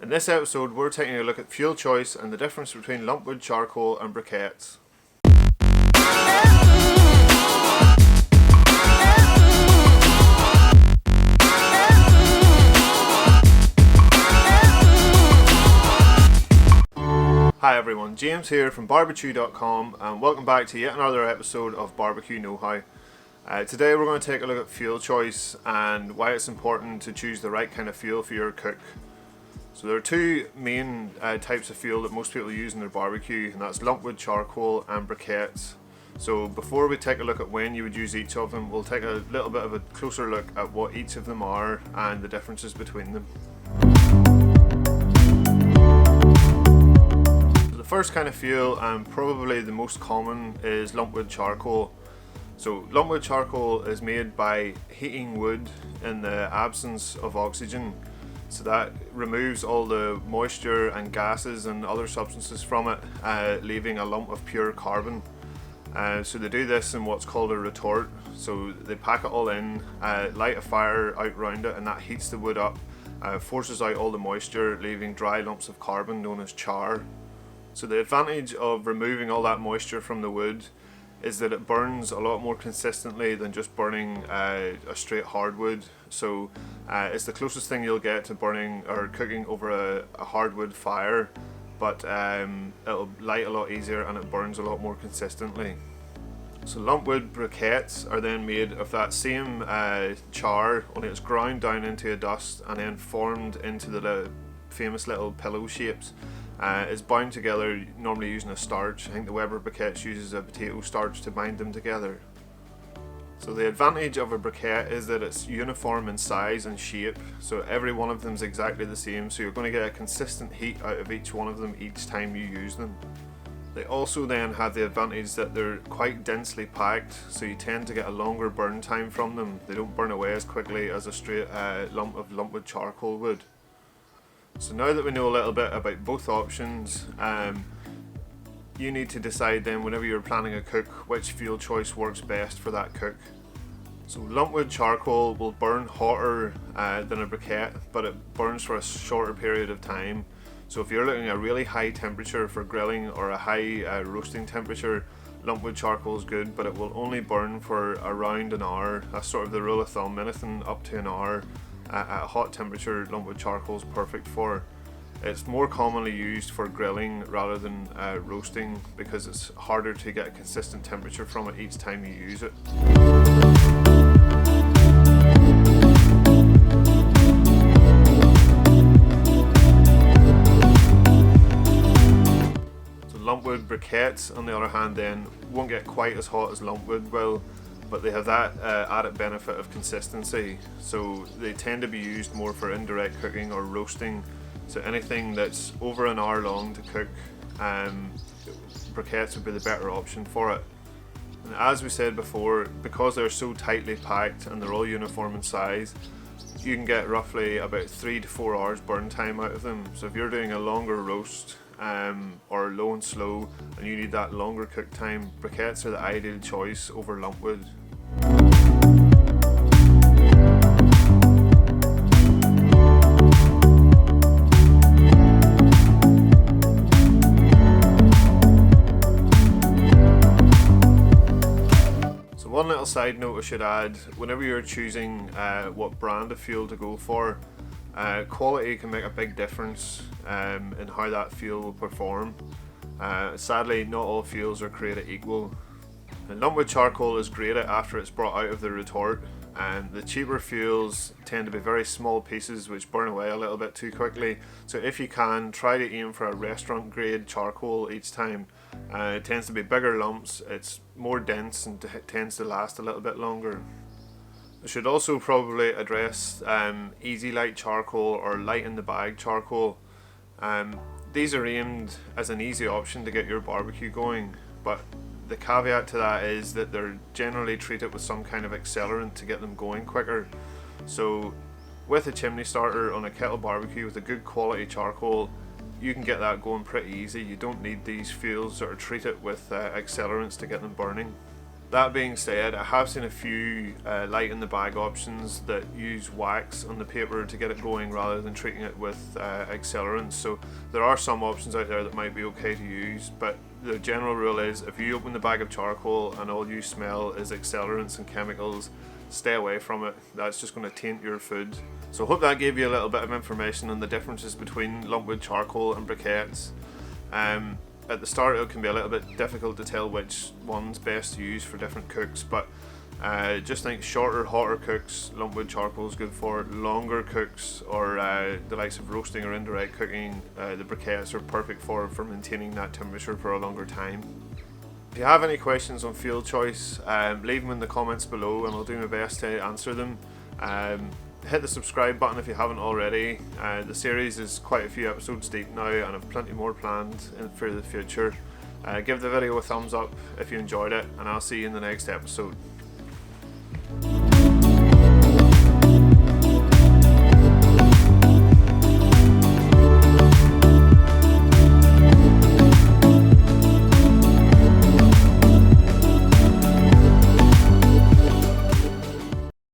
In this episode, we're taking a look at fuel choice and the difference between Lumpwood Charcoal and Briquettes. Hi everyone, James here from Barbechoo.com and welcome back to yet another episode of BBQ Know. Today we're going to take a look at fuel choice and why it's important to choose the right kind of fuel for your cook. So there are two main types of fuel that most people use in their barbecue, and that's Lumpwood Charcoal and Briquettes. So before we take a look at when you would use each of them, we'll take a little bit of a closer look at what each of them are and the differences between them. So the first kind of fuel, and probably the most common, is Lumpwood Charcoal. So Lumpwood Charcoal is made by heating wood in the absence of oxygen. So that removes all the moisture and gases and other substances from it, leaving a lump of pure carbon. So they do this in what's called a retort. So they pack it all in, light a fire out around it, and that heats the wood up, forces out all the moisture, leaving dry lumps of carbon known as char. So the advantage of removing all that moisture from the wood is that it burns a lot more consistently than just burning a straight hardwood. So it's the closest thing you'll get to burning or cooking over a hardwood fire, but it'll light a lot easier and it burns a lot more consistently. So Lumpwood briquettes are then made of that same char, only it's ground down into a dust and then formed into the famous little pillow shapes. It's bound together normally using a starch. I think the Weber briquettes uses a potato starch to bind them together. So the advantage of a briquette is that it's uniform in size and shape, so every one of them is exactly the same, so you're going to get a consistent heat out of each one of them each time you use them. They also then have the advantage that they're quite densely packed, so you tend to get a longer burn time from them. They don't burn away as quickly as a straight lump of Lumpwood charcoal would. So now that we know a little bit about both options, you need to decide then whenever you're planning a cook which fuel choice works best for that cook. So Lumpwood charcoal will burn hotter than a briquette, but it burns for a shorter period of time. So if you're looking at a really high temperature for grilling or a high roasting temperature, Lumpwood charcoal is good, but it will only burn for around an hour. That's sort of the rule of thumb. Anything up to an hour at a hot temperature, Lumpwood charcoal is perfect for. It's more commonly used for grilling rather than roasting because it's harder to get a consistent temperature from it each time you use it. So Lumpwood briquettes, on the other hand, then won't get quite as hot as Lumpwood will, but they have that added benefit of consistency. So they tend to be used more for indirect cooking or roasting. So anything that's over an hour long to cook, briquettes would be the better option for it. And as we said before, because they're so tightly packed and they're all uniform in size, you can get roughly about 3 to 4 hours burn time out of them. So if you're doing a longer roast or low and slow and you need that longer cook time, briquettes are the ideal choice over Lumpwood. One little side note I should add, whenever you're choosing what brand of fuel to go for, quality can make a big difference in how that fuel will perform. Sadly, not all fuels are created equal. And Lumpwood charcoal is great after it's brought out of the retort, and the cheaper fuels tend to be very small pieces which burn away a little bit too quickly. So if you can, try to aim for a restaurant grade charcoal each time. It tends to be bigger lumps, it's more dense and tends to last a little bit longer. I should also probably address easy light charcoal or light in the bag charcoal. These are aimed as an easy option to get your barbecue going, but the caveat to that is that they're generally treated with some kind of accelerant to get them going quicker. So with a chimney starter on a kettle barbecue with a good quality charcoal, you can get that going pretty easy. You don't need these fuels that are treated with accelerants to get them burning. That being said, I have seen a few light in the bag options that use wax on the paper to get it going rather than treating it with accelerants. So there are some options out there that might be okay to use, but the general rule is if you open the bag of charcoal and all you smell is accelerants and chemicals, stay away from it. That's just going to taint your food. So I hope that gave you a little bit of information on the differences between lumpwood charcoal and briquettes. At the start it can be a little bit difficult to tell which one's best to use for different cooks, but just think shorter, hotter cooks, lumpwood charcoal is good for. Longer cooks, or the likes of roasting or indirect cooking, the briquettes are perfect for maintaining that temperature for a longer time. If you have any questions on fuel choice, leave them in the comments below and I'll do my best to answer them. Hit the subscribe button if you haven't already. The series is quite a few episodes deep now and I've plenty more planned for the future. Give the video a thumbs up if you enjoyed it, and I'll see you in the next episode.